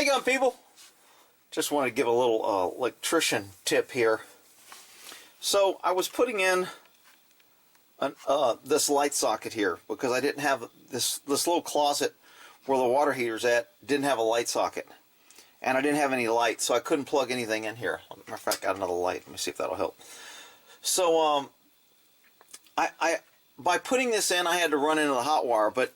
you going, people? Just want to give a little electrician tip here. So I was putting in this light socket here because I didn't have this little closet where the water heater's at. Didn't have a light socket, and I didn't have any light, so I couldn't plug anything in here. Matter of fact, I got another light. Let me see if that'll help. So by putting this in, I had to run into the hot wire. But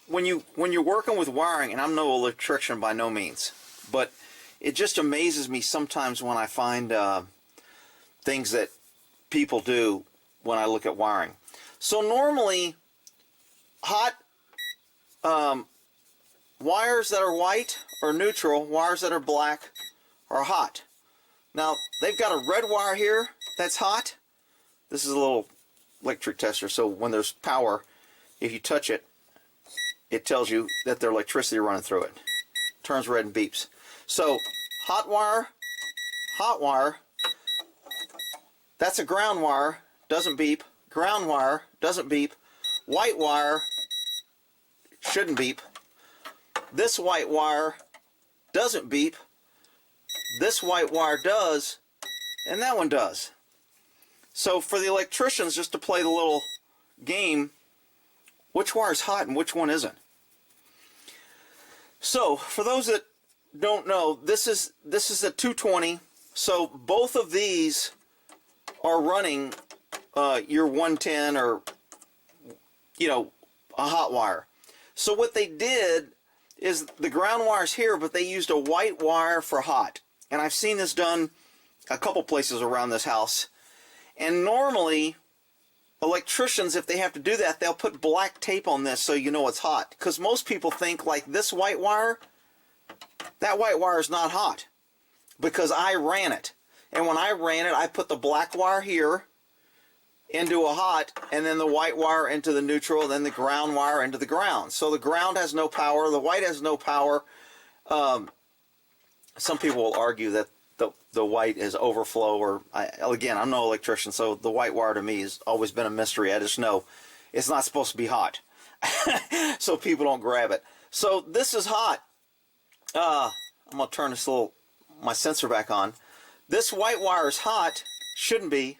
when you're working with wiring, and I'm no electrician by no means, but it just amazes me sometimes when I find things that people do when I look at wiring. So normally, hot wires that are white are neutral, wires that are black are hot. Now, they've got a red wire here that's hot. This is a little electric tester, so when there's power, if you touch it, it tells you that there's electricity running through it. Turns red and beeps. So, hot wire, that's a ground wire, doesn't beep. Ground wire, doesn't beep. White wire, shouldn't beep. This white wire doesn't beep. This white wire does, and that one does. So for the electricians, just to play the little game, which wire is hot and which one isn't? So for those that don't know, this is a 220. So both of these are running your 110 or, you know, a hot wire. So what they did is the ground wire's here, but they used a white wire for hot. And I've seen this done a couple places around this house. And normally, electricians, if they have to do that, they'll put black tape on this so you know it's hot. Because most people think, like this white wire, that white wire is not hot. Because I ran it. And when I ran it, I put the black wire here into a hot, and then the white wire into the neutral, and then the ground wire into the ground. So the ground has no power, the white has no power. Some people will argue that the white is overflow, or again, I'm no electrician, so the white wire to me has always been a mystery. I just know it's not supposed to be hot, so people don't grab it. So this is hot. I'm gonna turn my sensor back on. This white wire is hot, shouldn't be.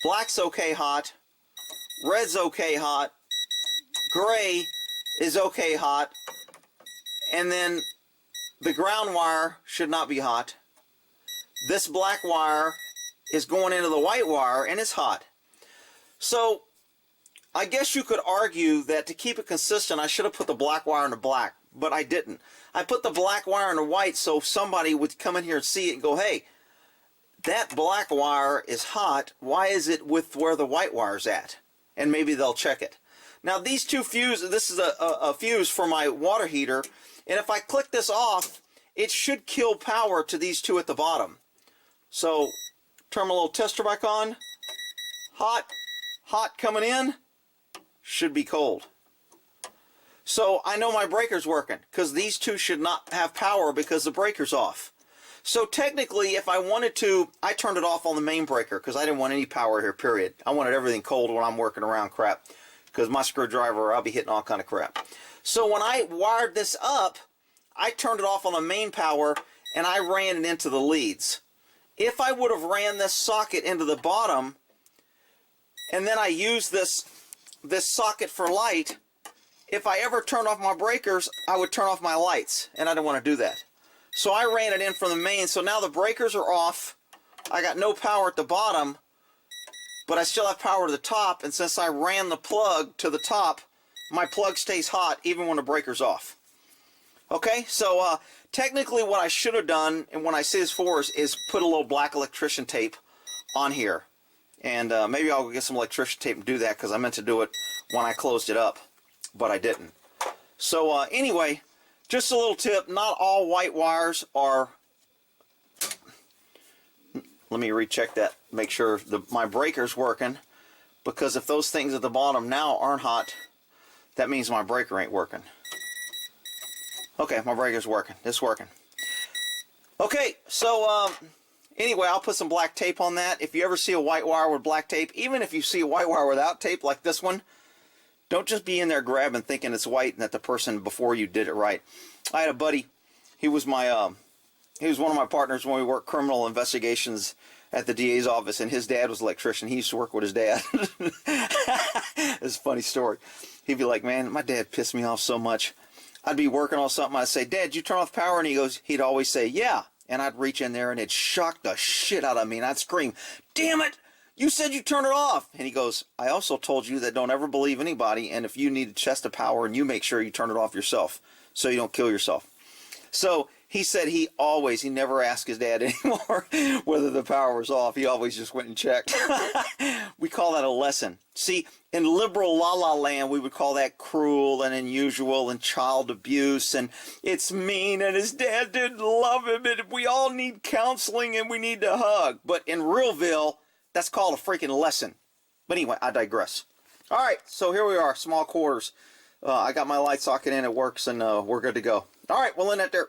Black's okay hot, red's okay hot, gray is okay hot, and then the ground wire should not be hot. This black wire is going into the white wire and it's hot. So I guess you could argue that to keep it consistent, I should have put the black wire in the black, but I didn't. I put the black wire in the white so somebody would come in here and see it and go, hey, that black wire is hot. Why is it with where the white wire's at? And maybe they'll check it. Now these two fuses, this is a fuse for my water heater, and if I click this off, it should kill power to these two at the bottom. So turn my little tester back on. Hot coming in, should be cold. So I know my breaker's working because these two should not have power because the breaker's off. So technically, if I wanted to, I turned it off on the main breaker because I didn't want any power here, period. I wanted everything cold when I'm working around crap because my screwdriver, I'll be hitting all kind of crap. So when I wired this up, I turned it off on the main power and I ran it into the leads. If I would have ran this socket into the bottom and then I used this socket for light, if I ever turned off my breakers, I would turn off my lights, and I didn't want to do that. So I ran it in from the main, so now the breakers are off. I got no power at the bottom, but I still have power to the top, and since I ran the plug to the top, my plug stays hot even when the breaker's off. Okay, so technically what I should have done, and when I say this for is put a little black electrician tape on here. And maybe I'll get some electrician tape and do that because I meant to do it when I closed it up, but I didn't. So anyway, just a little tip, not all white wires are, let me recheck that, make sure my breaker's working, because if those things at the bottom now aren't hot, that means my breaker ain't working. Okay, my breaker's working, it's working. Okay, so anyway, I'll put some black tape on that. If you ever see a white wire with black tape, even if you see a white wire without tape like this one, don't just be in there grabbing thinking it's white and that the person before you did it right. I had a buddy He was my he was one of my partners when we worked criminal investigations at the DA's office, and his dad was an electrician. He used to work with his dad. It's a funny story. He'd be like, man, my dad pissed me off so much. I'd be working on something. I'd say, Dad, you turn off power? And he'd always say, yeah. And I'd reach in there, and it'd shock the shit out of me, and I'd scream, damn it, you said you turn it off. And he goes, I also told you that don't ever believe anybody, and if you need a chest of power, and you make sure you turn it off yourself so you don't kill yourself. So he said he never asked his dad anymore whether the power was off. He always just went and checked. We call that a lesson. See, in liberal la-la land, we would call that cruel and unusual and child abuse, and it's mean, and his dad didn't love him, and we all need counseling, and we need to hug. But in realville, that's called a freaking lesson. But anyway, I digress. All right, so here we are, small quarters. I got my light socket in, it works, and we're good to go. All right, we'll end that there.